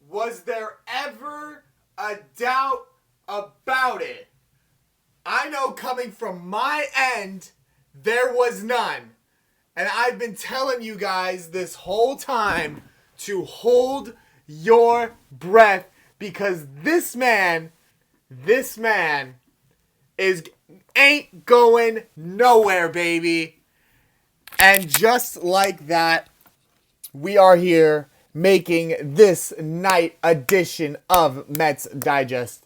Was there ever a doubt about it? I know coming from my end, there was none. And I've been telling you guys this whole time to hold your breath because this man is ain't going nowhere, baby. And just like that, we are here making this night edition of Mets Digest.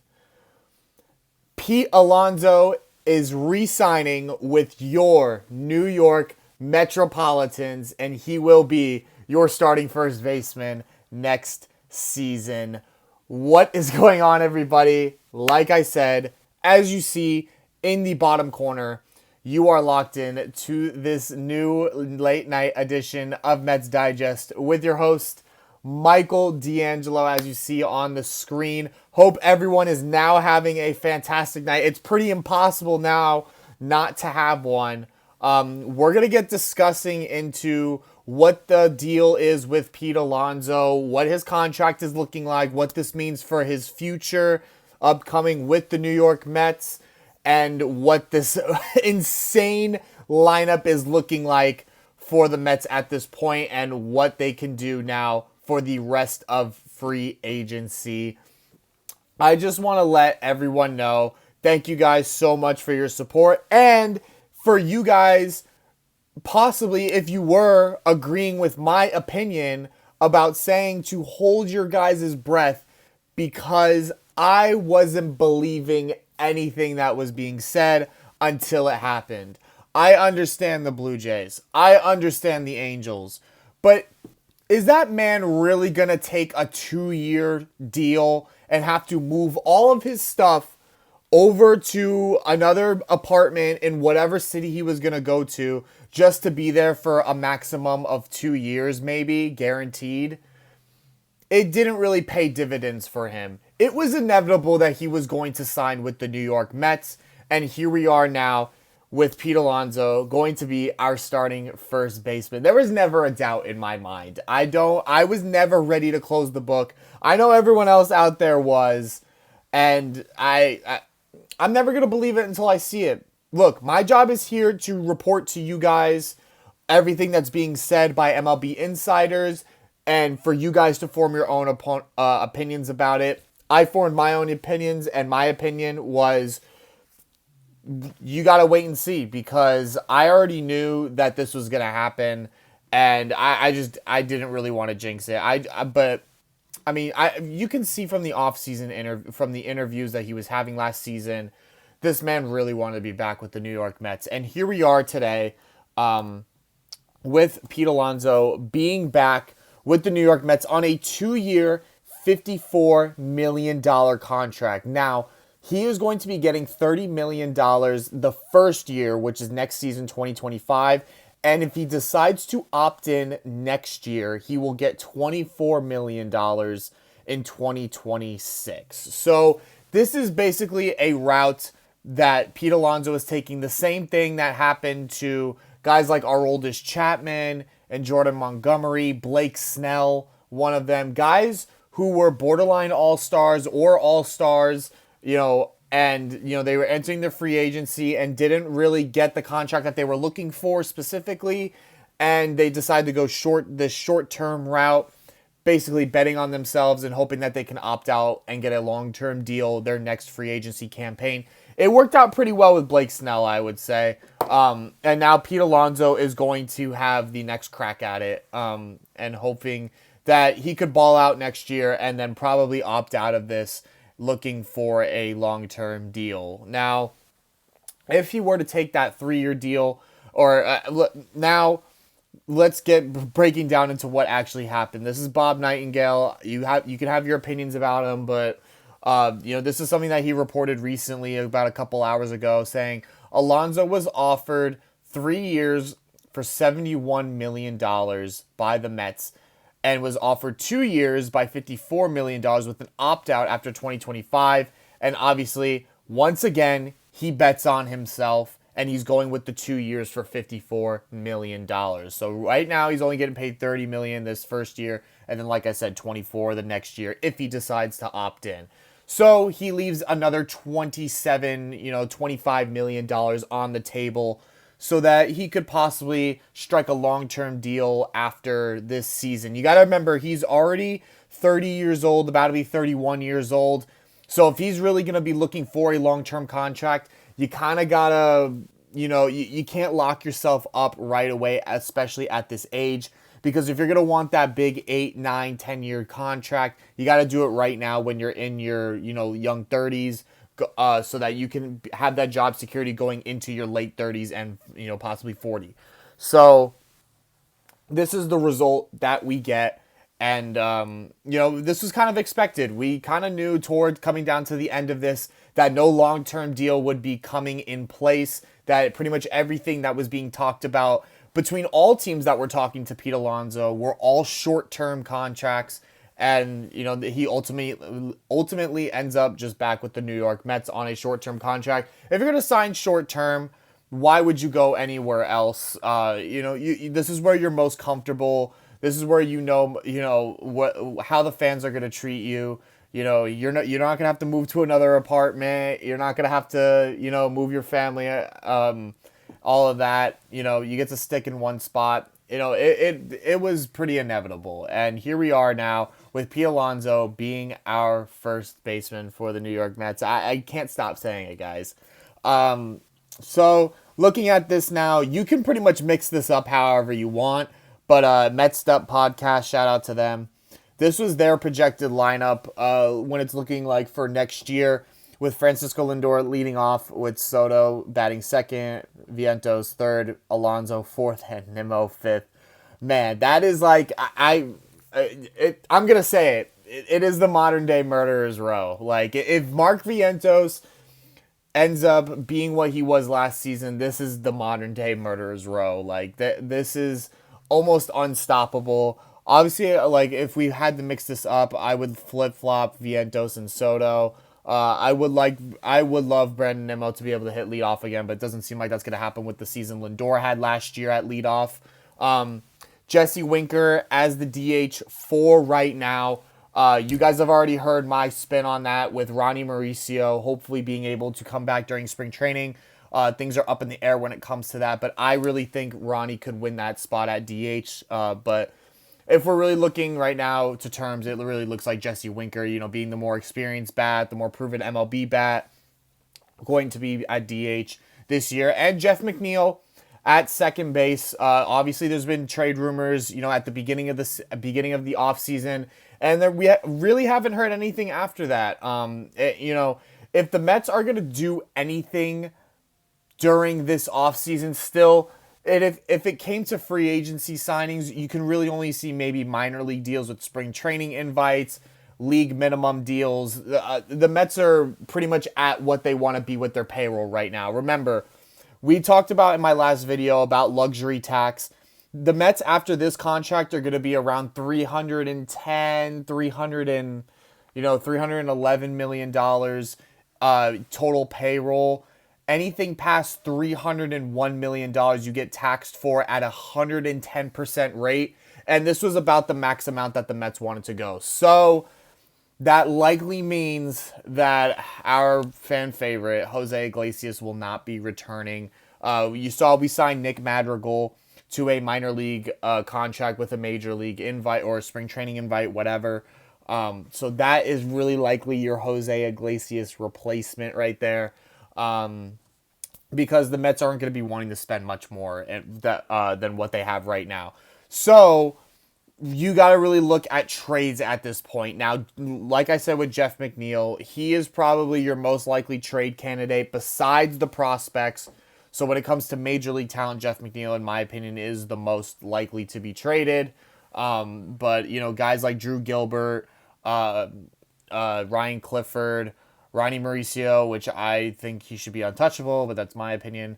Pete Alonso is re-signing with your New York Metropolitans, and he will be your starting first baseman next season. What is going on, everybody? Like I said, as you see in the bottom corner, you are locked in to this new late night edition of Mets Digest with your host, Michael DeAngelo, as you see on the screen. Hope everyone is now having a fantastic night. It's pretty impossible now not to have one. We're going to get discussing into what the deal is with Pete Alonso, what his contract is looking like, what this means for his future upcoming with the New York Mets, and what this insane lineup is looking like for the Mets at this point and what they can do now for the rest of free agency. I just want to let everyone know, thank you guys so much for your support, and for you guys, possibly if you were agreeing with my opinion about saying to hold your guys' breath, because I wasn't believing anything that was being said until it happened. I understand the Blue Jays. I understand the Angels. But is that man really going to take a 2-year deal and have to move all of his stuff over to another apartment in whatever city he was going to go to just to be there for a maximum of 2 years, maybe, guaranteed? It didn't really pay dividends for him. It was inevitable that he was going to sign with the New York Mets, and here we are now with Pete Alonso going to be our starting first baseman. There was never a doubt in my mind. I was never ready to close the book. I know everyone else out there was, and I'm never going to believe it until I see it. Look, my job is here to report to you guys everything that's being said by MLB insiders, and for you guys to form your own opinions about it. I formed my own opinions, and my opinion was you got to wait and see, because I already knew that this was going to happen, and I didn't really want to jinx it. But you can see from the offseason from the interviews that he was having last season, this man really wanted to be back with the New York Mets. And here we are today with Pete Alonso being back with the New York Mets on a 2-year, $54 million contract. Now, he is going to be getting $30 million the first year, which is next season, 2025. And if he decides to opt in next year, he will get $24 million in 2026. So this is basically a route that Pete Alonso is taking, the same thing that happened to guys like Aroldis Chapman and Jordan Montgomery, Blake Snell, one of them, guys who were borderline all-stars or all-stars, and they were entering their free agency and didn't really get the contract that they were looking for specifically, and they decided to go this short-term route, basically betting on themselves and hoping that they can opt out and get a long-term deal their next free agency campaign. It worked out pretty well with Blake Snell, I would say. And now Pete Alonso is going to have the next crack at it, and hoping that he could ball out next year and then probably opt out of this, looking for a long-term deal. Now, if he were to take that 3-year deal, now let's get breaking down into what actually happened. This is Bob Nightingale. You can have your opinions about him, but this is something that he reported recently, about a couple hours ago, saying Alonso was offered 3 years for $71 million by the Mets, and was offered 2 years by $54 million with an opt-out after 2025. And obviously, once again, he bets on himself and he's going with the 2 years for $54 million. So right now he's only getting paid $30 million this first year, and then like I said, 24 the next year if he decides to opt in. So he leaves another $25 million on the table so that he could possibly strike a long-term deal after this season. You got to remember, he's already 30 years old, about to be 31 years old. So if he's really going to be looking for a long-term contract, you kind of got to, you can't lock yourself up right away, especially at this age. Because if you're going to want that big 8, 9, 10-year contract, you got to do it right now when you're in your, young 30s, so that you can have that job security going into your late 30s and, possibly 40. So this is the result that we get. And, this was kind of expected. We kind of knew toward coming down to the end of this that no long-term deal would be coming in place, that pretty much everything that was being talked about between all teams that were talking to Pete Alonso were all short-term contracts. And, he ultimately ends up just back with the New York Mets on a short-term contract. If you're going to sign short-term, why would you go anywhere else? This is where you're most comfortable. This is where how the fans are going to treat you. You're not going to have to move to another apartment. You're not going to have to, move your family. All of that, you get to stick in one spot. It was pretty inevitable. And here we are now with Pete Alonso being our first baseman for the New York Mets. I can't stop saying it, guys. So looking at this now, you can pretty much mix this up however you want. But Mets Up Podcast, shout out to them. This was their projected lineup when it's looking like for next year, with Francisco Lindor leading off, with Soto batting second, Vientos third, Alonso fourth, and Nimmo fifth. Man, that is like, I'm going to say it. It is the modern day murderer's row. Like, if Mark Vientos ends up being what he was last season, this is the modern day murderer's row. Like, this is almost unstoppable. Obviously, like, if we had to mix this up, I would flip-flop Vientos and Soto. I would love Brandon Nimmo to be able to hit leadoff again, but it doesn't seem like that's going to happen with the season Lindor had last year at leadoff. Jesse Winker as the DH for right now. You guys have already heard my spin on that with Ronnie Mauricio hopefully being able to come back during spring training. Things are up in the air when it comes to that, but I really think Ronnie could win that spot at DH. But if we're really looking right now to terms, it really looks like Jesse Winker, being the more experienced bat, the more proven MLB bat, going to be at DH this year. And Jeff McNeil at second base. Obviously, there's been trade rumors, at the beginning of the offseason, and we really haven't heard anything after that. If the Mets are going to do anything during this offseason still, and if it came to free agency signings, you can really only see maybe minor league deals with spring training invites, league minimum deals. The Mets are pretty much at what they want to be with their payroll right now. Remember, we talked about in my last video about luxury tax. The Mets after this contract are going to be around $311 million total payroll. Anything past $301 million, you get taxed for at 110% rate. And this was about the max amount that the Mets wanted to go. So that likely means that our fan favorite, Jose Iglesias, will not be returning. You saw we signed Nick Madrigal to a minor league contract with a major league invite or a spring training invite, whatever. So that is really likely your Jose Iglesias replacement right there. Because the Mets aren't going to be wanting to spend much more than what they have right now. So you got to really look at trades at this point. Now, like I said with Jeff McNeil, he is probably your most likely trade candidate besides the prospects. So when it comes to major league talent, Jeff McNeil, in my opinion, is the most likely to be traded. But, guys like Drew Gilbert, Ryan Clifford, Ronnie Mauricio, which I think he should be untouchable, but that's my opinion.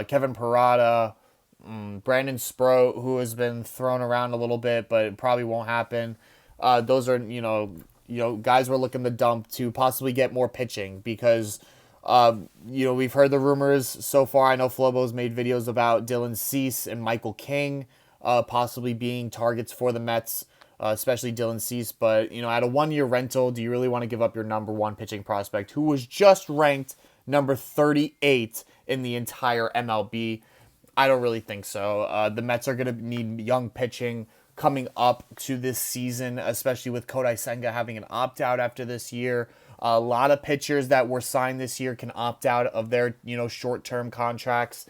Kevin Parada, Brandon Sproat, who has been thrown around a little bit, but it probably won't happen. Those are, guys we're looking to dump to possibly get more pitching because We've heard the rumors so far. I know Flobo's made videos about Dylan Cease and Michael King possibly being targets for the Mets, especially Dylan Cease. But, at a 1-year rental, do you really want to give up your number one pitching prospect who was just ranked number 38 in the entire MLB? I don't really think so. The Mets are going to need young pitching coming up to this season, especially with Kodai Senga having an opt-out after this year. A lot of pitchers that were signed this year can opt out of their, short-term contracts.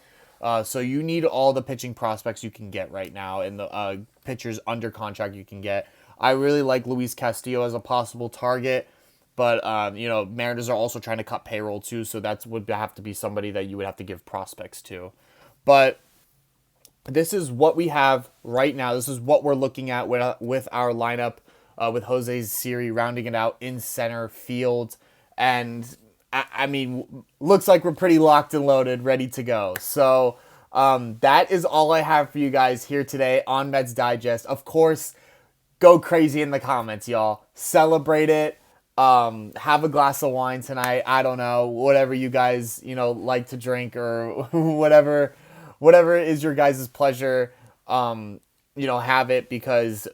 So you need all the pitching prospects you can get right now and the pitchers under contract you can get. I really like Luis Castillo as a possible target, but, Mariners are also trying to cut payroll too, so that would have to be somebody that you would have to give prospects to. But this is what we have right now. This is what we're looking at with our lineup, with Jose Siri rounding it out in center field. And, I mean, looks like we're pretty locked and loaded, ready to go. So that is all I have for you guys here today on Mets Digest. Of course, go crazy in the comments, y'all. Celebrate it. Have a glass of wine tonight. I don't know, whatever you guys, like to drink or whatever is your guys' pleasure, have it, because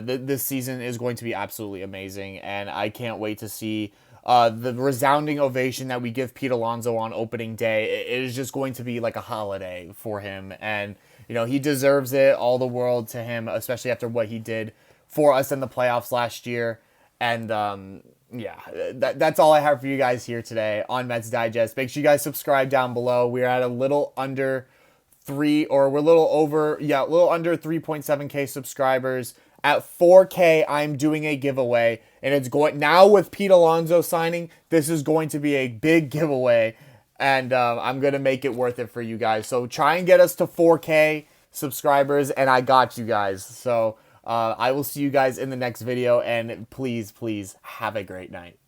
this season is going to be absolutely amazing, and I can't wait to see the resounding ovation that we give Pete Alonso on opening day. It is just going to be like a holiday for him, and he deserves it. All the world to him, especially after what he did for us in the playoffs last year. And that's all I have for you guys here today on Mets Digest. Make sure you guys subscribe down below. We're at a little under 3.7K subscribers. At 4K, I'm doing a giveaway, and it's going now with Pete Alonso signing. This is going to be a big giveaway, and I'm gonna make it worth it for you guys. So try and get us to 4K subscribers, and I got you guys. So I will see you guys in the next video, and please have a great night.